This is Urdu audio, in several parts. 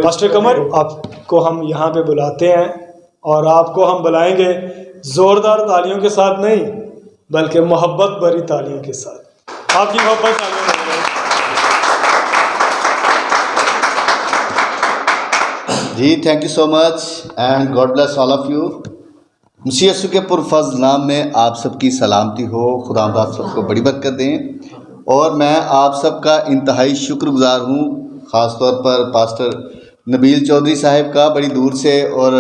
پاسٹر قمر آپ کو ہم یہاں پہ بلاتے ہیں اور آپ کو ہم بلائیں گے زوردار تالیوں کے ساتھ نہیں بلکہ محبت بھری تالیوں کے ساتھ. آپ کی محبت جی thank you so much and God bless all of you. مسیح یسوع کے پرفضل نام میں آپ سب کی سلامتی ہو. خدا آپ سب کو بڑی برکت دیں. اور میں آپ سب کا انتہائی شکر گزار ہوں، خاص طور پر پاسٹر نبیل چودھری صاحب کا بڑی دور سے، اور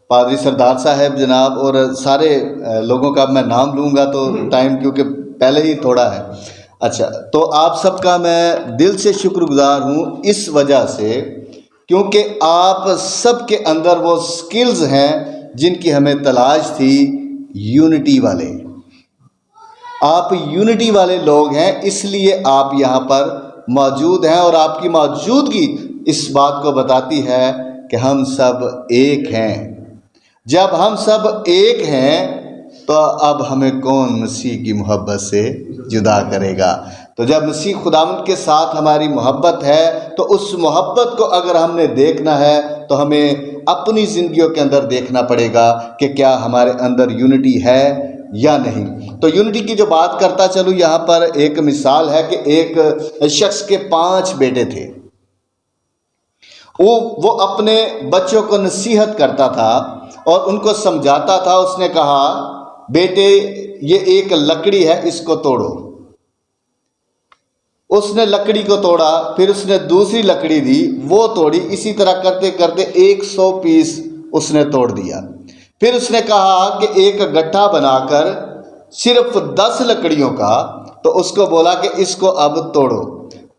پادری سردار صاحب جناب، اور سارے لوگوں کا میں نام لوں گا تو ٹائم کیونکہ پہلے ہی تھوڑا ہے. اچھا، تو آپ سب کا میں دل سے شکر گزار ہوں اس وجہ سے کیونکہ آپ سب کے اندر وہ سکلز ہیں جن کی ہمیں تلاش تھی. یونٹی والے، آپ یونٹی والے لوگ ہیں، اس لیے آپ یہاں پر موجود ہیں، اور آپ کی موجودگی اس بات کو بتاتی ہے کہ ہم سب ایک ہیں. جب ہم سب ایک ہیں تو اب ہمیں کون مسیح کی محبت سے جدا کرے گا؟ تو جب مسیح خداوند کے ساتھ ہماری محبت ہے تو اس محبت کو اگر ہم نے دیکھنا ہے تو ہمیں اپنی زندگیوں کے اندر دیکھنا پڑے گا کہ کیا ہمارے اندر یونٹی ہے یا نہیں. تو یونٹی کی جو بات کرتا چلوں، یہاں پر ایک مثال ہے کہ ایک شخص کے 5 بیٹے تھے. وہ اپنے بچوں کو نصیحت کرتا تھا اور ان کو سمجھاتا تھا. اس نے کہا، بیٹے یہ ایک لکڑی ہے، اس کو توڑو. اس نے لکڑی کو توڑا، پھر اس نے دوسری لکڑی دی، وہ توڑی. اسی طرح کرتے کرتے 100 پیس اس نے توڑ دیا. پھر اس نے کہا کہ ایک گٹھا بنا کر صرف 10 لکڑیوں کا، تو اس کو بولا کہ اس کو اب توڑو.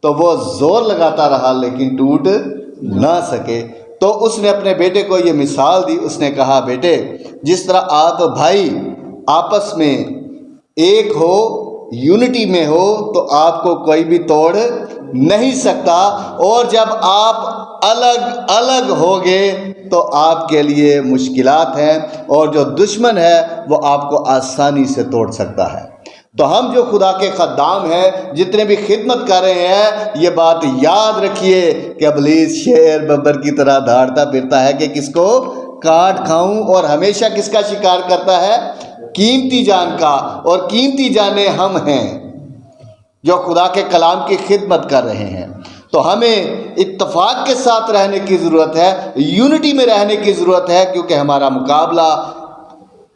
تو وہ زور لگاتا رہا لیکن ٹوٹ نہ سکے. تو اس نے اپنے بیٹے کو یہ مثال دی. اس نے کہا، بیٹے جس طرح آپ بھائی آپس میں ایک ہو، یونٹی میں ہو، تو آپ کو کوئی بھی توڑ نہیں سکتا. اور جب آپ الگ الگ ہوگے تو آپ کے لیے مشکلات ہیں، اور جو دشمن ہے وہ آپ کو آسانی سے توڑ سکتا ہے. تو ہم جو خدا کے خدام ہیں، جتنے بھی خدمت کر رہے ہیں، یہ بات یاد رکھیے کہ ابلیس شیر ببر کی طرح دھاڑتا پھرتا ہے کہ کس کو کاٹ کھاؤں، اور ہمیشہ کس کا شکار کرتا ہے؟ قیمتی جان کا. اور قیمتی جانیں ہم ہیں جو خدا کے کلام کی خدمت کر رہے ہیں. تو ہمیں اتفاق کے ساتھ رہنے کی ضرورت ہے، یونٹی میں رہنے کی ضرورت ہے، کیونکہ ہمارا مقابلہ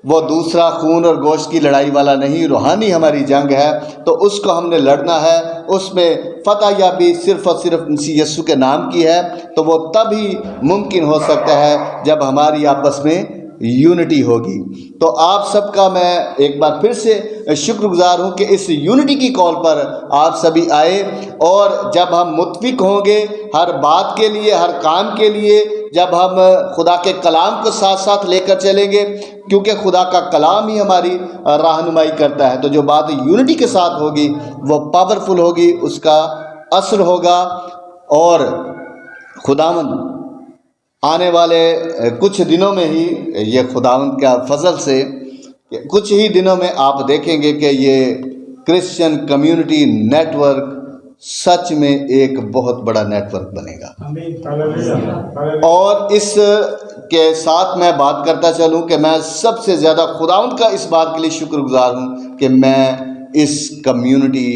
وہ دوسرا خون اور گوشت کی لڑائی والا نہیں، روحانی ہماری جنگ ہے. تو اس کو ہم نے لڑنا ہے. اس میں فتح یابی صرف اور صرف مسیح یسوع کے نام کی ہے. تو وہ تب ہی ممکن ہو سکتا ہے جب ہماری آپس میں یونٹی ہوگی. تو آپ سب کا میں ایک بار پھر سے شکر گزار ہوں کہ اس یونٹی کی کال پر آپ سبھی آئے. اور جب ہم متفق ہوں گے ہر بات کے لیے، ہر کام کے لیے، جب ہم خدا کے کلام کو ساتھ ساتھ لے کر چلیں گے، کیونکہ خدا کا کلام ہی ہماری رہنمائی کرتا ہے، تو جو بات یونٹی کے ساتھ ہوگی وہ پاورفل ہوگی، اس کا اثر ہوگا. اور خداوند آنے والے کچھ دنوں میں ہی، یہ خداوند کا فضل سے کچھ ہی دنوں میں آپ دیکھیں گے کہ یہ کرسچن کمیونٹی نیٹ ورک سچ میں ایک بہت بڑا نیٹ ورک بنے گا. اور اس کے ساتھ میں بات کرتا چلوں کہ میں سب سے زیادہ خداوند کا اس بات کے لیے شکر گزار ہوں کہ میں اس کمیونٹی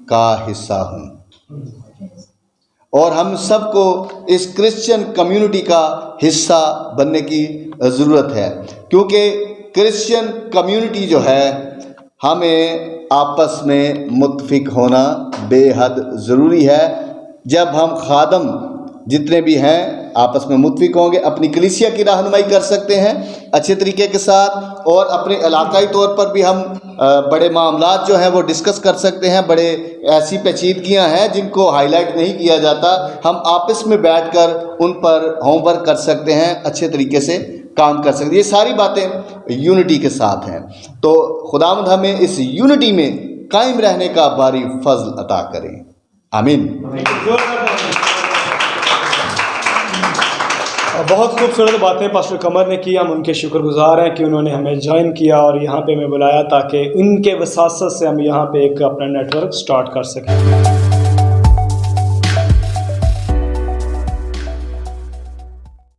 کا حصہ ہوں. اور ہم سب کو اس کرسچن کمیونٹی کا حصہ بننے کی ضرورت ہے، کیونکہ کرسچن کمیونٹی جو ہے، ہمیں آپس میں متفق ہونا بے حد ضروری ہے. جب ہم خادم جتنے بھی ہیں آپس میں متفق ہوں گے، اپنی کلیسیا کی رہنمائی کر سکتے ہیں اچھے طریقے کے ساتھ، اور اپنے علاقائی طور پر بھی ہم بڑے معاملات جو ہیں وہ ڈسکس کر سکتے ہیں. بڑے ایسی پیچیدگیاں ہیں جن کو ہائی لائٹ نہیں کیا جاتا، ہم آپس میں بیٹھ کر ان پر ہوم ورک کر سکتے ہیں، اچھے طریقے سے کام کر سکتے ہیں. یہ ساری باتیں یونٹی کے ساتھ ہیں. تو خداوند ہمیں اس یونٹی میں قائم رہنے کا باری فضل عطا کریں. آمین. بہت خوبصورت باتیں پاسٹر قمر نے کی. ہم ان کے شکر گزار ہیں کہ انہوں نے ہمیں جوائن کیا اور یہاں پہ ہمیں بلایا تاکہ ان کے وساطت سے ہم یہاں پہ ایک اپنا نیٹ ورک سٹارٹ کر سکیں.